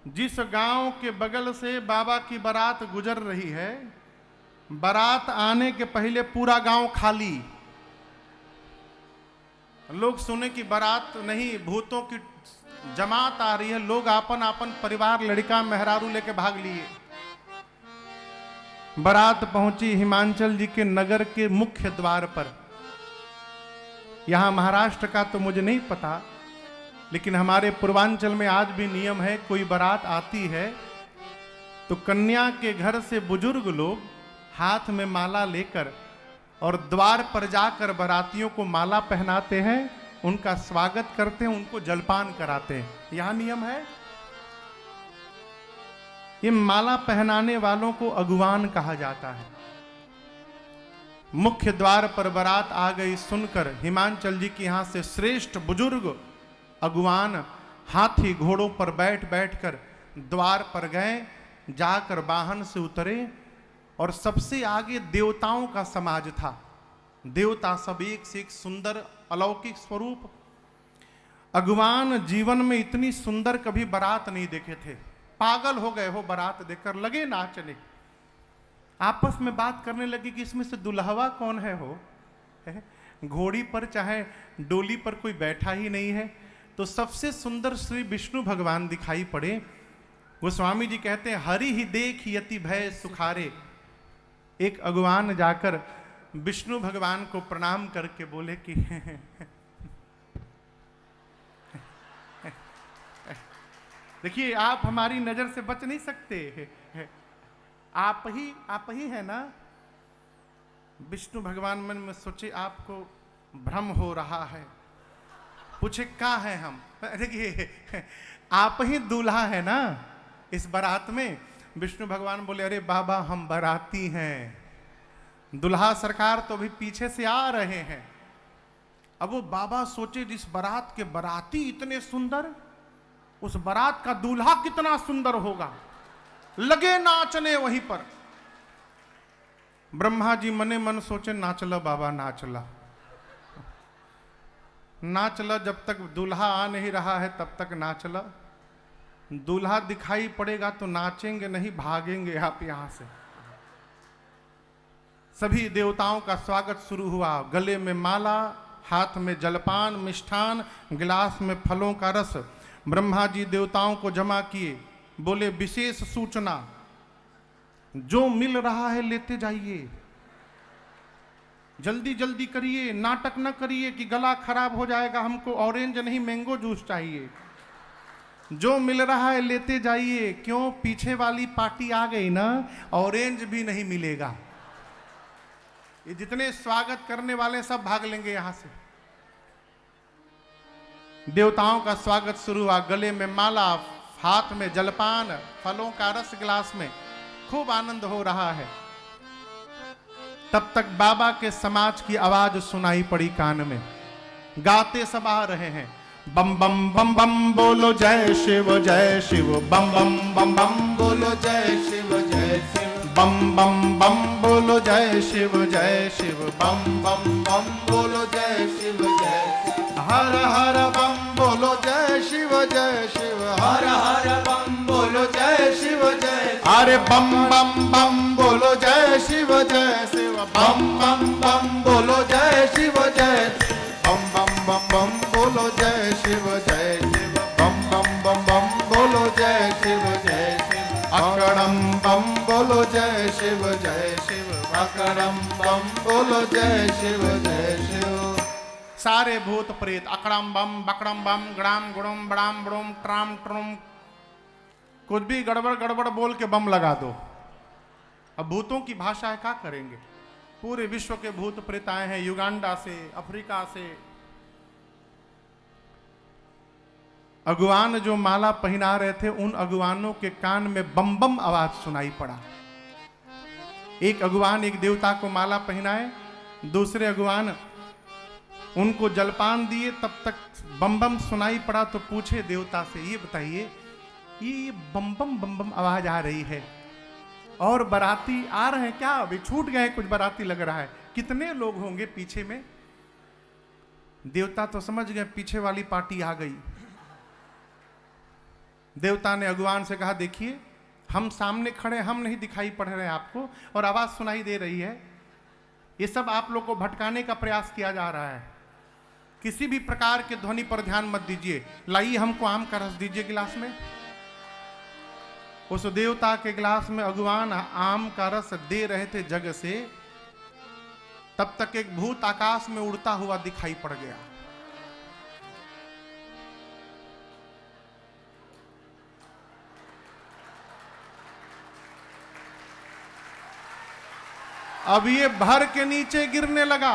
जिस गांव के बगल से बाबा की बारात गुजर रही है, बारात आने के पहले पूरा गांव खाली। लोग सुने कि बारात नहीं, भूतों की जमात आ रही है। लोग आपन आपन परिवार, लड़का मेहरारू लेके भाग लिए। बारात पहुंची हिमांचल जी के नगर के मुख्य द्वार पर। यहां महाराष्ट्र का तो मुझे नहीं पता, लेकिन हमारे पूर्वांचल में आज भी नियम है, कोई बारात आती है तो कन्या के घर से बुजुर्ग लोग हाथ में माला लेकर और द्वार पर जाकर बारातियों को माला पहनाते हैं, उनका स्वागत करते हैं, उनको जलपान कराते हैं। यहां नियम है। ये माला पहनाने वालों को अगुवान कहा जाता है। मुख्य द्वार पर बारात आ गई सुनकर हिमांचल जी के यहां से श्रेष्ठ बुजुर्ग अगुवान हाथी घोड़ों पर बैठ बैठकर द्वार पर गए, जाकर वाहन से उतरे और सबसे आगे देवताओं का समाज था। देवता सब एक से एक सुंदर अलौकिक स्वरूप। अगुवान जीवन में इतनी सुंदर कभी बारात नहीं देखे थे। पागल हो गए हो बारात देखकर, लगे नाचने। आपस में बात करने लगे कि इसमें से दुल्हवा कौन है हो। घोड़ी पर चाहे डोली पर कोई बैठा ही नहीं है। तो सबसे सुंदर श्री विष्णु भगवान दिखाई पड़े। गोस्वामी जी कहते हैं हरि ही देख यति भय सुखारे। एक अगुवान जाकर विष्णु भगवान को प्रणाम करके बोले कि देखिए आप हमारी नजर से बच नहीं सकते, आप ही है ना। विष्णु भगवान मन में सोचे आपको भ्रम हो रहा है। पूछे क्या है हम? देखिए आप ही दूल्हा है ना इस बारात में। विष्णु भगवान बोले अरे बाबा हम बाराती हैं, दुल्हा सरकार तो अभी पीछे से आ रहे हैं। अब वो बाबा सोचे जिस बारात के बाराती इतने सुंदर, उस बारात का दूल्हा कितना सुंदर होगा। लगे नाचने वहीं पर। ब्रह्मा जी मने मन सोचे नाचला बाबा नाचला, नाचला। जब तक दूल्हा आ नहीं रहा है तब तक नाचला। दूल्हा दिखाई पड़ेगा तो नाचेंगे नहीं, भागेंगे आप यहां से। सभी देवताओं का स्वागत शुरू हुआ। गले में माला, हाथ में जलपान मिष्ठान, गिलास में फलों का रस। ब्रह्मा जी देवताओं को जमा किए, बोले विशेष सूचना, जो मिल रहा है लेते जाइए, जल्दी जल्दी करिए, नाटक न करिए कि गला खराब हो जाएगा, हमको ऑरेंज नहीं मैंगो जूस चाहिए। जो मिल रहा है लेते जाइए। क्यों? पीछे वाली पार्टी आ गई ना, ऑरेंज भी नहीं मिलेगा। ये जितने स्वागत करने वाले सब भाग लेंगे यहां से। देवताओं का स्वागत शुरू हुआ। गले में माला, हाथ में जलपान, फलों का रस गिलास में, खूब आनंद हो रहा है। तब तक बाबा के समाज की आवाज सुनाई पड़ी कान में। गाते सब आ रहे हैं। बम बम बम बम बोलो जय शिव जय शिव, बम बम बम बम बोलो जय शिव जय शिव, बम बम बम बोलो जय शिव जय शिव, बम बम बम बोलो जय शिव जय शिव, हर हर बम बोलो जय शिव जय शिव, हर हर बम बोलो बोलो जय शिव जय शिव। अरे बम बम बम बोलो जय शिव जय शिव। बम बम बम बोलो जय शिव जय शिव। बम बम बम बम बोलो जय शिव जय शिव। बम बम बम बम बोलो जय शिव जय शिव। अकड़म बम बोलो जय शिव जय शिव। अकड़म बम बोलो जय शिव जय शिव। सारे भूत प्रेत अकड़म बम बकड़म बम गड़ाम गुड़म बड़ाम बड़ोम ट्राम ट्रुम कुछ भी गड़बड़ गड़बड़ बोल के बम लगा दो। अब भूतों की भाषा है, क्या करेंगे। पूरे विश्व के भूत प्रेत आए हैं, युगांडा से, अफ्रीका से। अगुवान जो माला पहना रहे थे, उन अगुवानों के कान में बम बम आवाज सुनाई पड़ा। एक अगुवान एक देवता को माला पहनाए, दूसरे अगुवान उनको जलपान दिए, तब तक बम बम सुनाई पड़ा। तो पूछे देवता से, ये बताइए ये बम बम आवाज आ रही है और बाराती आ रहे हैं क्या? अभी छूट गए कुछ बाराती लग रहा है, कितने लोग होंगे पीछे में? देवता तो समझ गए पीछे वाली पार्टी आ गई। देवता ने अगुवान से कहा, देखिए हम सामने खड़े, हम नहीं दिखाई पड़ रहे हैं आपको, और आवाज सुनाई दे रही है। ये सब आप लोग को भटकाने का प्रयास किया जा रहा है। किसी भी प्रकार के ध्वनि पर ध्यान मत दीजिए। लाइए हमको आम का रस दीजिए गिलास में। उस देवता के गिलास में अगुवान आम का रस दे रहे थे जग से, तब तक एक भूत आकाश में उड़ता हुआ दिखाई पड़ गया। अब ये भर के नीचे गिरने लगा।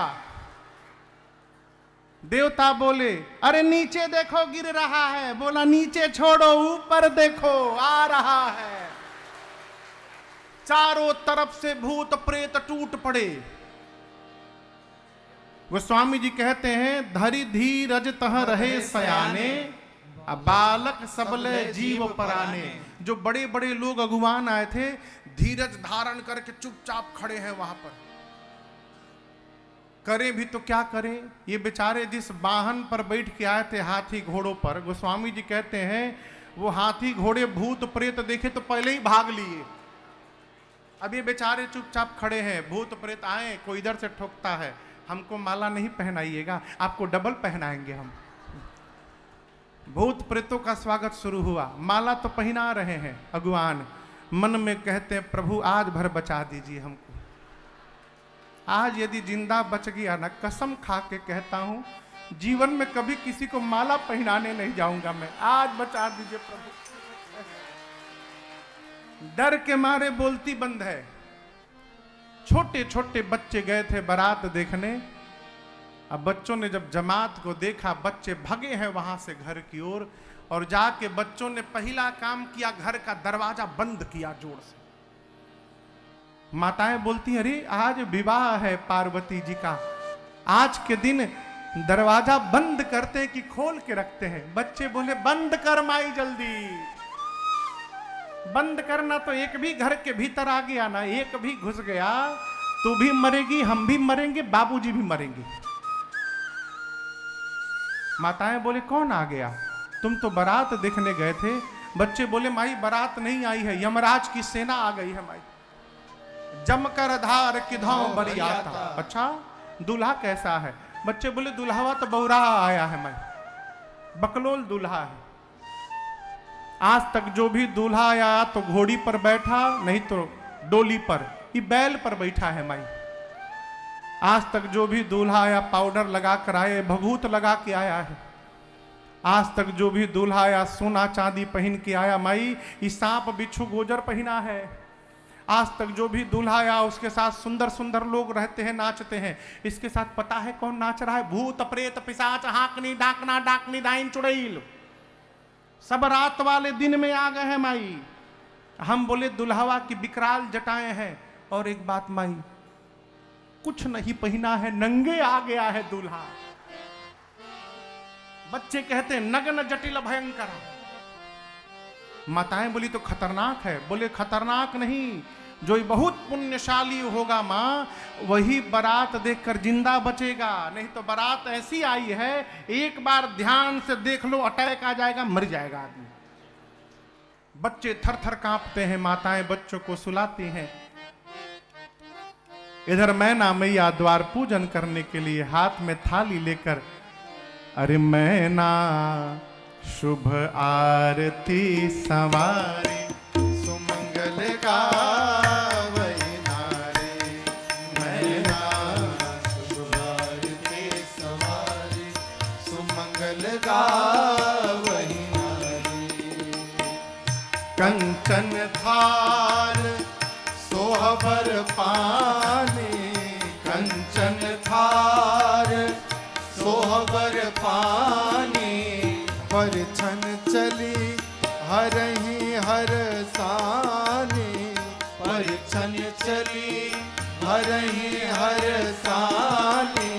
देवता बोले, अरे नीचे देखो गिर रहा है। बोला, नीचे छोड़ो, ऊपर देखो आ रहा है। चारों तरफ से भूत प्रेत टूट पड़े। गोस्वामी जी कहते हैं, धरि धीरज तह रहे सयाने, बालक सबले जीव पराने। जो बड़े बड़े लोग अगुवान आए थे, धीरज धारण करके चुपचाप खड़े हैं वहां पर। करें भी तो क्या करें। ये बेचारे जिस वाहन पर बैठ के आए थे, हाथी घोड़ों पर, गोस्वामी जी कहते हैं वो हाथी घोड़े भूत प्रेत देखे तो पहले ही भाग लिए। अब ये बेचारे चुपचाप खड़े हैं। भूत प्रेत आए, कोई इधर से ठोकता है, हमको माला नहीं पहनाइएगा, आपको डबल पहनाएंगे हम। भूत प्रेतों का स्वागत शुरू हुआ। माला तो पहना रहे हैं अगुवान, मन में कहते हैं, प्रभु आज भर बचा दीजिए हमको। आज यदि जिंदा बच गया ना, कसम खा के कहता हूं, जीवन में कभी किसी को माला पहनाने नहीं जाऊंगा मैं। आज बचा दीजिए प्रभु। डर के मारे बोलती बंद है। छोटे छोटे बच्चे गए थे बारात देखने। अब बच्चों ने जब जमात को देखा, बच्चे भगे हैं वहां से घर की ओर, और जाके बच्चों ने पहला काम किया, घर का दरवाजा बंद किया जोर से। माताएं बोलती, अरे आज विवाह है पार्वती जी का, आज के दिन दरवाजा बंद करते कि खोल के रखते हैं। बच्चे बोले, बंद कर माई जल्दी। बंद करना तो एक भी घर के भीतर आ गया ना, एक भी घुस गया, तू भी मरेगी, हम भी मरेंगे, बाबूजी भी मरेंगे। माताएं बोले, कौन आ गया? तुम तो बारात देखने गए थे। बच्चे बोले, माई बारात नहीं आई है, यमराज की सेना आ गई है माई। जमकर धार किधौ बरियाता। अच्छा, दूल्हा कैसा है? बच्चे बोले, दूल्हा तो बौरा आया है माई, बकलोल दूल्हा है। आज तक जो भी दूल्हा आया तो घोड़ी पर बैठा, नहीं तो डोली पर, ये बैल पर बैठा है माई। आज तक जो भी दूल्हा आया पाउडर लगा कर आए, भभूत लगा के आया है। आज तक जो भी दूल्हा आया सोना चांदी पहन के आया माई, ये सांप बिच्छू गोजर पहना है। आज तक जो भी दूल्हा आया उसके साथ सुंदर सुंदर लोग रहते हैं, नाचते हैं। इसके साथ पता है कौन नाच रहा है? भूत प्रेत पिशाच हाकनी डाकना डाकनी डाइन चुड़ैल, सब रात वाले दिन में आ गए हैं माई। हम बोले दुल्हवा की विकराल जटाएं हैं। और एक बात माई, कुछ नहीं पहना है, नंगे आ गया है दूल्हा। बच्चे कहते हैं नग्न जटिल भयंकर। माताएं बोली तो खतरनाक है। बोले खतरनाक नहीं, जो बहुत पुण्यशाली होगा माँ, वही बारात देखकर जिंदा बचेगा। नहीं तो बारात ऐसी आई है, एक बार ध्यान से देख लो, अटैक आ जाएगा, मर जाएगा आदमी। बच्चे थर थर कांपते हैं, माताएं बच्चों को सुलाती हैं। इधर मैना मैया द्वार पूजन करने के लिए हाथ में थाली लेकर, अरे मैना शुभ आरती संवारी, सुमंगल गावै नारी, मैना शुभ आरती संवारी, सुमंगल गावै नारी। कंचन थार सोहबर पानी, कंचन थार सोहबर पानी, परछन चली हरहि हर सानी, परछन चली हरहि हर सानी।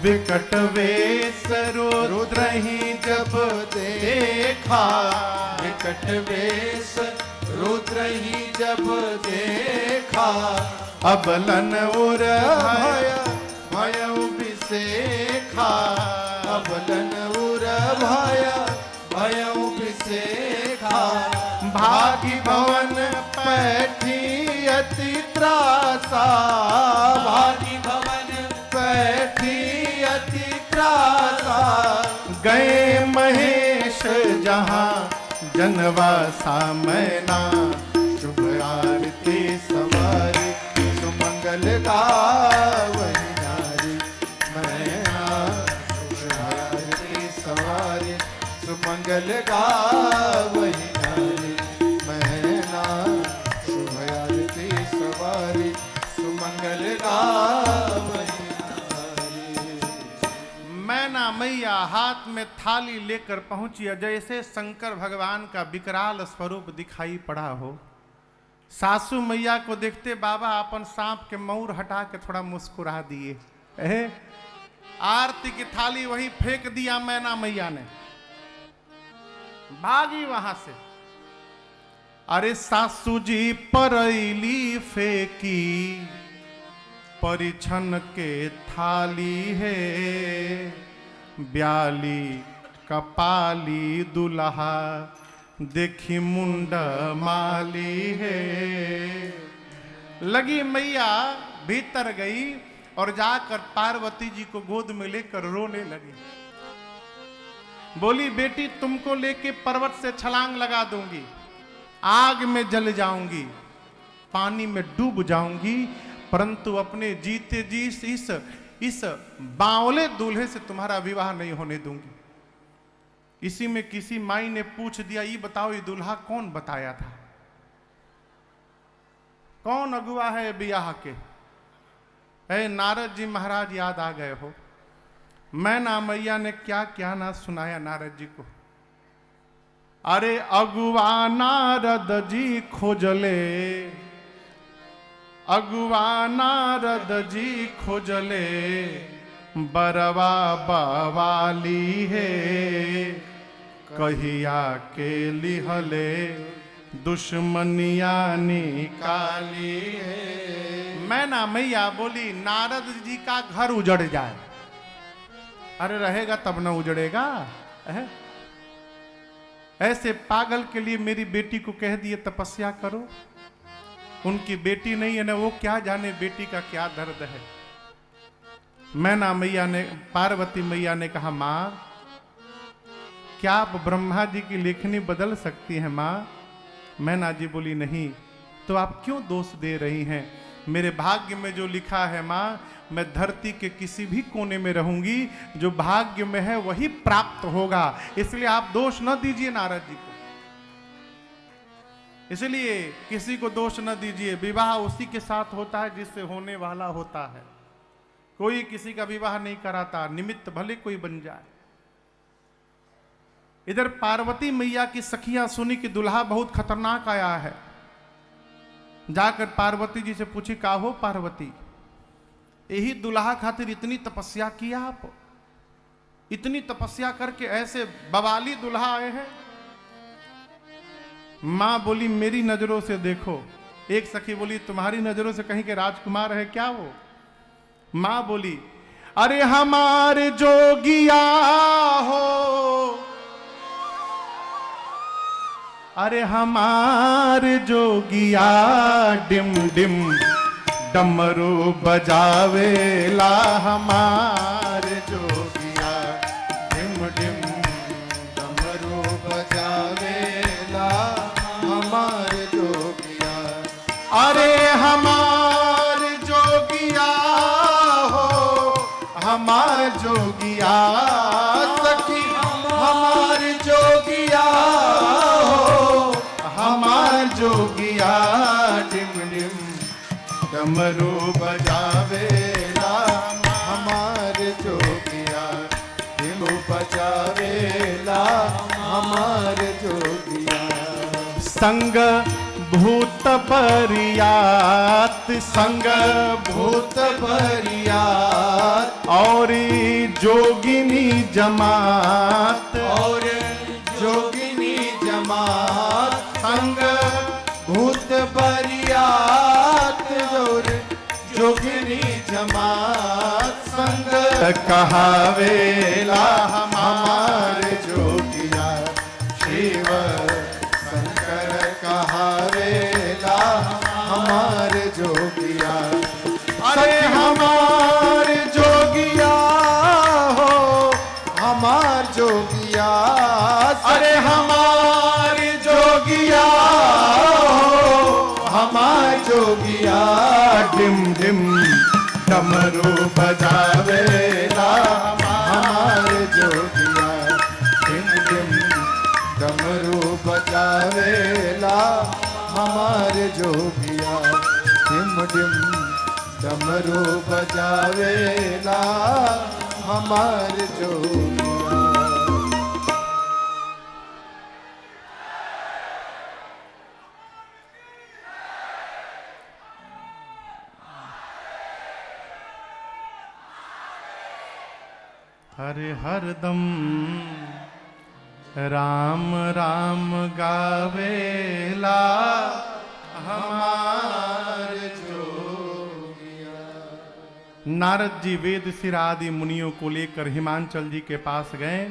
विकट वेश रुद्रहि जब देखा, विकट वेश रुद्र ही जब देखा, अबलन उर भय भय विसेखा, अबलन उर भय भय विसेखा। भागी भवन पैठी अति त्रासा, भागी भवन पैठी अति त्रासा। गए महेश जहां जनवासा, मैना शुभ आरती सवारी, सुमंगल गावै नारी, मैना शुभ आरती सवारी, सुमंगल गावै नारी, मैना शुभ आरती सवारी, सुमंगल गावै नारी। मैना मैया हाथ में थाली लेकर पहुंची, जैसे शंकर भगवान का विकराल स्वरूप दिखाई पड़ा हो। सासू मैया को देखते बाबा अपन सांप के मऊर हटा के थोड़ा मुस्कुरा दिए। आरती की थाली वहीं फेंक दिया मैना मैया ने, भागी वहां से। अरे सासू जी परैली फेंकी, परिछन के थाली है, ब्याली कपाली दुल्हा, देखी मुंड माली है। लगी मैया भीतर गई और जाकर पार्वती जी को गोद में लेकर रोने लगी। बोली बेटी तुमको लेके पर्वत से छलांग लगा दूंगी, आग में जल जाऊंगी, पानी में डूब जाऊंगी, परंतु अपने जीते जी इस बावले दूल्हे से तुम्हारा विवाह नहीं होने दूंगी। इसी में किसी माई ने पूछ दिया, ये बताओ ये दूल्हा कौन बताया था, कौन अगुआ है ब्याह के? नारद जी महाराज याद आ गए हो। मैना मैया ने क्या क्या ना सुनाया नारद जी को। अरे अगुआ नारद जी खोजले, अगुआ नारद जी खोजले, बरवा बवाली है, कहिया के लिहले दुश्मनिया निकाली है। मैना मैया बोली नारद जी का घर उजड़ जाए। अरे रहेगा तब ना उजड़ेगा। ऐसे पागल के लिए मेरी बेटी को कह दिए तपस्या करो, उनकी बेटी नहीं है ना, वो क्या जाने बेटी का क्या दर्द है। मैना मैया ने, पार्वती मैया ने कहा मां क्या आप ब्रह्मा जी की लेखनी बदल सकती हैं मां? मैना जी बोली नहीं। तो आप क्यों दोष दे रही हैं? मेरे भाग्य में जो लिखा है मां, मैं धरती के किसी भी कोने में रहूंगी, जो भाग्य में है वही प्राप्त होगा, इसलिए आप दोष न दीजिए नारद जी को। इसलिए किसी को दोष न दीजिए, विवाह उसी के साथ होता है जिससे होने वाला होता है। कोई किसी का विवाह नहीं कराता, निमित्त भले कोई बन जाए। इधर पार्वती मैया की सखियां सुनी कि दुल्हा बहुत खतरनाक आया है। जाकर पार्वती जी से पूछी, का हो पार्वती, यही दुल्हा खातिर इतनी तपस्या किया आप? इतनी तपस्या करके ऐसे बवाली दुल्हा आए हैं? मां बोली मेरी नजरों से देखो। एक सखी बोली तुम्हारी नजरों से कहीं के राजकुमार है क्या वो? मां बोली अरे हमारे जोगिया हो, अरे हमार जोगिया डिम डिम डमरू बजावेला, हमार जोगिया डिम डिम डमरू बजावेला हमार जोगिया। अरे हमार जोगिया हो, हमार जोगिया सखी हमार जोगिया हो, हमार जोगिया डिम डिम डमरू बजावेला, हमार जोगिया दिल बजावेला हमार जोगिया। संग भूत परियात, संग भूत परियात और जोगिनी जमात, और जोगिनी जमात, संग भूत परियात और जोगिनी जमात, संग कहावेला हमार जोगिया। शिव शंकर कहावेला हमार जोगिया। अरे हमार जोगिया हो, हमार जोगिया। अरे हमार जोगिया हो, हमार जोगिया डिम डिम डमरू बजावेला, हमार जोगिया डिम डिम डमरू बजावेला हमार जोगिया। डिम डिम डमरू बजावेला हमार जोगिया। हरे हरदम राम राम गावेला, हमार जोगिया। नारद जी वेद सिर आदि मुनियों को लेकर हिमांचल जी के पास गए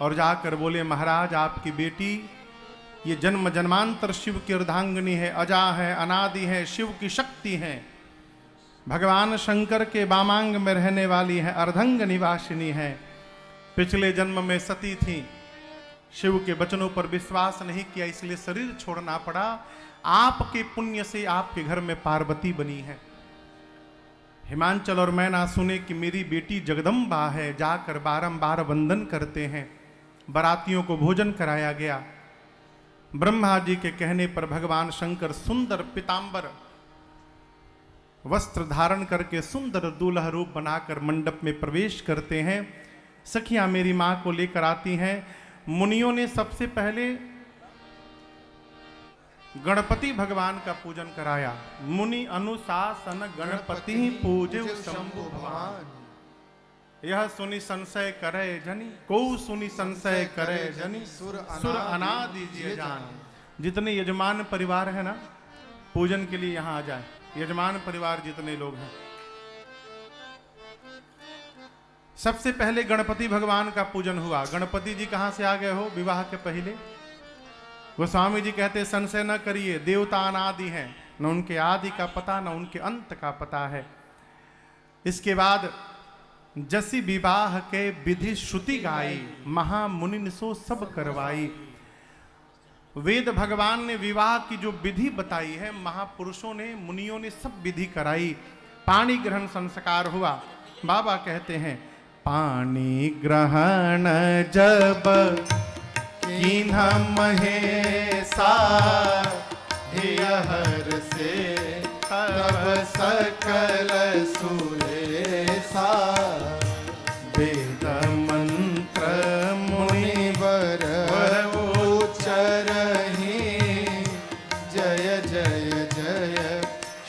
और जाकर बोले, महाराज आपकी बेटी ये जन्म जन्मांतर शिव की अर्धांगिनी है, अजा है, अनादि है, शिव की शक्ति है, भगवान शंकर के वामांग में रहने वाली है, अर्धंग निवासिनी है, पिछले जन्म में सती थी, शिव के वचनों पर विश्वास नहीं किया इसलिए शरीर छोड़ना पड़ा, आपके पुण्य से आपके घर में पार्वती बनी है। हिमांचल और मैना सुने कि मेरी बेटी जगदम्बा है, जाकर बारंबार वंदन करते हैं। बारातियों को भोजन कराया गया। ब्रह्मा जी के कहने पर भगवान शंकर सुंदर पीतांबर वस्त्र धारण करके सुंदर दूल्हा रूप बनाकर मंडप में प्रवेश करते हैं। सखियां मेरी मां को लेकर आती हैं। मुनियों ने सबसे पहले गणपति भगवान का पूजन कराया। मुनि अनुशासन गणपति पूजे शंभु भगवान, यह सुनि संशय करे जनी, को सुनि संशय करे जनी, सुर अनादि जिय जान। जितने यजमान परिवार है ना, पूजन के लिए यहाँ आ जाए। यजमान परिवार जितने लोग हैं, सबसे पहले गणपति भगवान का पूजन हुआ। गणपति जी कहां से आ गए हो विवाह के पहले? गोस्वामी जी कहते संशय न करिए, देवता अनादि हैं, न उनके आदि का पता न उनके अंत का पता है। इसके बाद जसी विवाह के विधि श्रुति गाई, महामुनि सो सब करवाई। वेद भगवान ने विवाह की जो विधि बताई है, महापुरुषों ने, मुनियों ने सब विधि कराई। पाणी ग्रहण संस्कार हुआ। बाबा कहते हैं, पाणी ग्रहण जब कीन्हा महेशा, हर से तब सकल सुरेशा। वेद मंत्र मुनिवर उच्चरहि, जय जय जय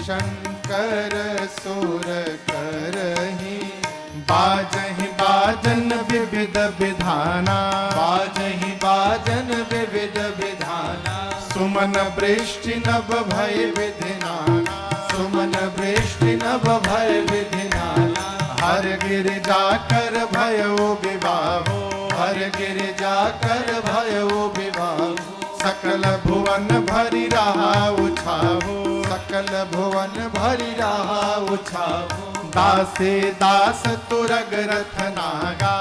शंकर सुर करहि। बाजहि बाजन विविध विधाना, बाजहि बाजन विविध विधाना। सुमन वृष्टि नभ भय विधिनाना, सुमन वृष्टि नभ भय विधिनाना। हर गिर जाकर भयो विवाहो, हर गिर जाकर भयो विवाह। सकल सकल भुवन भरि रहा उछाहो, सकल भुवन भरि रहा उछाहो। दासे दास तुरग रथ नागा,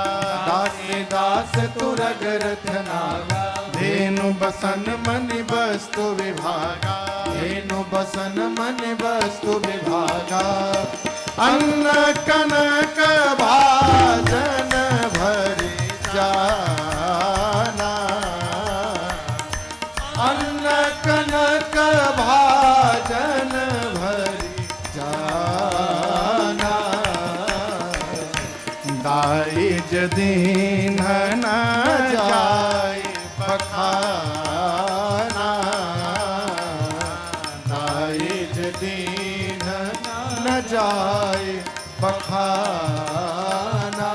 दासे दास तुरग रथ नागा। धेनु बसन मनि वस्तु विभागा, धेनु बसन मन वस्तु विभागा। अन्न कनक भाजन भरि जाना, अन्न कनक भाजन भरि जाना। दाइज दीन न जाय बखाना, दाइज दीन न जाय बखाना।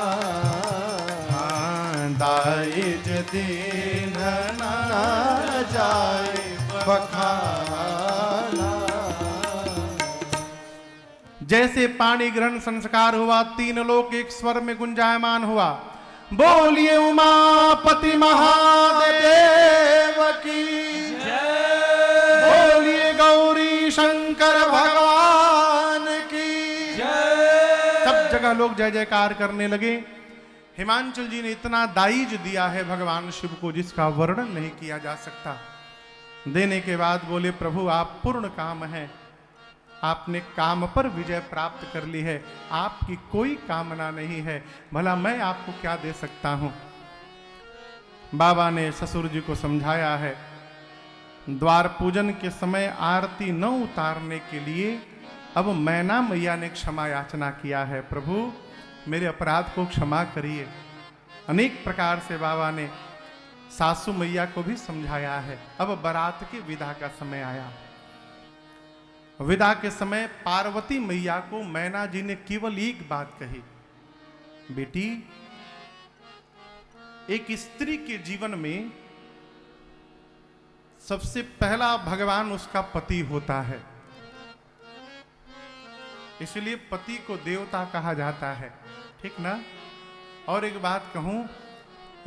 दाइज दीन न जाय बखाना। जैसे पाणी ग्रहण संस्कार हुआ, तीन लोक एक स्वर में गुंजायमान हुआ। बोलिए उमापति महादेव की जय। बोलिए गौरी शंकर भगवान की जय। सब जगह लोग जय जयकार करने लगे। हिमांचल जी ने इतना दाइज दिया है भगवान शिव को जिसका वर्णन नहीं किया जा सकता। देने के बाद बोले प्रभु आप पूर्ण काम है, आपने काम पर विजय प्राप्त कर ली है, आपकी कोई कामना नहीं है, भला मैं आपको क्या दे सकता हूं। बाबा ने ससुर जी को समझाया है, द्वार पूजन के समय आरती न उतारने के लिए अब मैना मैया ने क्षमा याचना किया है, प्रभु मेरे अपराध को क्षमा करिए। अनेक प्रकार से बाबा ने सासू मैया को भी समझाया है। अब बारात की विदा का समय आया। विदा के समय पार्वती मैया को मैना जी ने केवल एक बात कही, बेटी एक स्त्री के जीवन में सबसे पहला भगवान उसका पति होता है, इसलिए पति को देवता कहा जाता है, ठीक ना। और एक बात कहूं,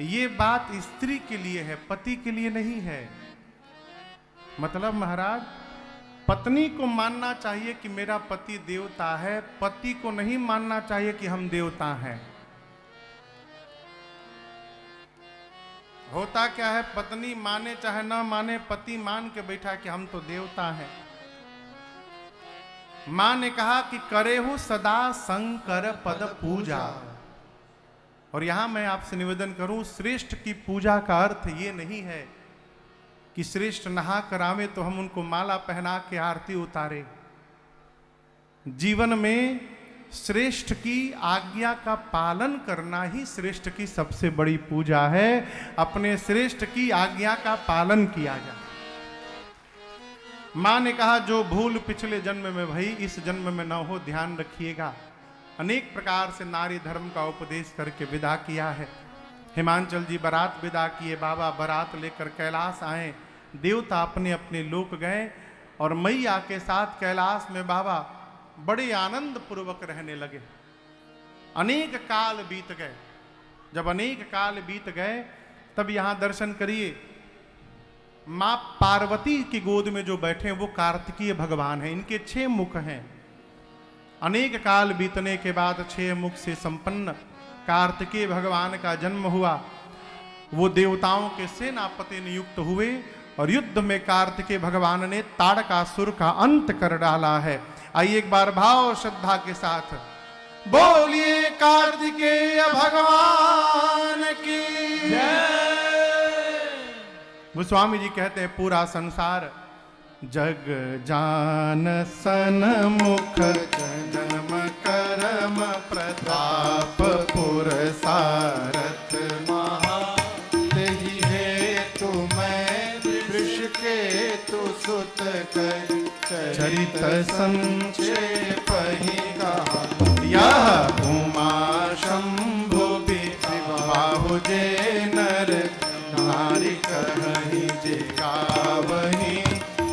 ये बात स्त्री के लिए है, पति के लिए नहीं है। मतलब महाराज पत्नी को मानना चाहिए कि मेरा पति देवता है, पति को नहीं मानना चाहिए कि हम देवता हैं। होता क्या है, पत्नी माने चाहे ना माने, पति मान के बैठा कि हम तो देवता हैं। मां ने कहा कि करे हो सदा शंकर पद पूजा। और यहां मैं आपसे निवेदन करूं, श्रेष्ठ की पूजा का अर्थ ये नहीं है कि श्रेष्ठ नहा कर आवे तो हम उनको माला पहना के आरती उतारे। जीवन में श्रेष्ठ की आज्ञा का पालन करना ही श्रेष्ठ की सबसे बड़ी पूजा है। अपने श्रेष्ठ की आज्ञा का पालन किया जाए। मां ने कहा जो भूल पिछले जन्म में भई इस जन्म में न हो, ध्यान रखिएगा। अनेक प्रकार से नारी धर्म का उपदेश करके विदा किया है। हिमांचल जी बारात विदा किए, बाबा बारात लेकर कैलाश आए, देवता अपने अपने लोक गए और मैया के साथ कैलाश में बाबा बड़े आनंद पूर्वक रहने लगे। अनेक काल बीत गए। जब अनेक काल बीत गए तब यहां दर्शन करिए, मां पार्वती की गोद में जो बैठे हैं वो कार्तिकीय भगवान हैं। इनके 6 मुख हैं। अनेक काल बीतने के बाद 6 मुख से संपन्न कार्तिकेय भगवान का जन्म हुआ। वो देवताओं के सेनापति नियुक्त हुए और युद्ध में कार्तिकेय भगवान ने ताड़कासुर का अंत कर डाला है। आइए एक बार भाव और श्रद्धा के साथ बोलिए कार्तिकेय भगवान की जय। गोस्वामी जी कहते हैं पूरा संसार जग जान सन मुख जन्म करम प्रताप पुर सारथ महा तेहि हेतु मैं वृष के तु सुत कर चरित संक्षेप ही कहा। यह उमा शंभु बाहु जे नर नारी कहीं जे गावही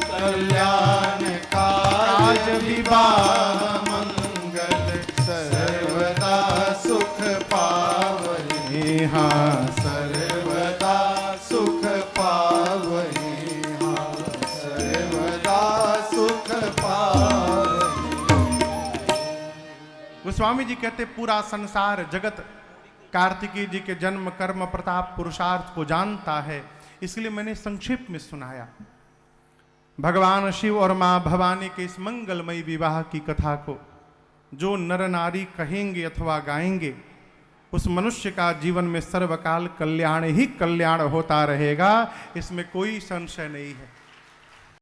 कल्याण काज विवाह मंगल सर्वदा सुख पावहि। हाँ सर्वदा सुख पावहि। गोस्वामी जी कहते पूरा संसार जगत कार्तिकेय जी के जन्म कर्म प्रताप पुरुषार्थ को जानता है, इसलिए मैंने संक्षेप में सुनाया। भगवान शिव और मां भवानी के इस मंगलमयी विवाह की कथा को जो नर नारी कहेंगे अथवा गाएंगे, उस मनुष्य का जीवन में सर्वकाल कल्याण ही कल्याण होता रहेगा, इसमें कोई संशय नहीं है।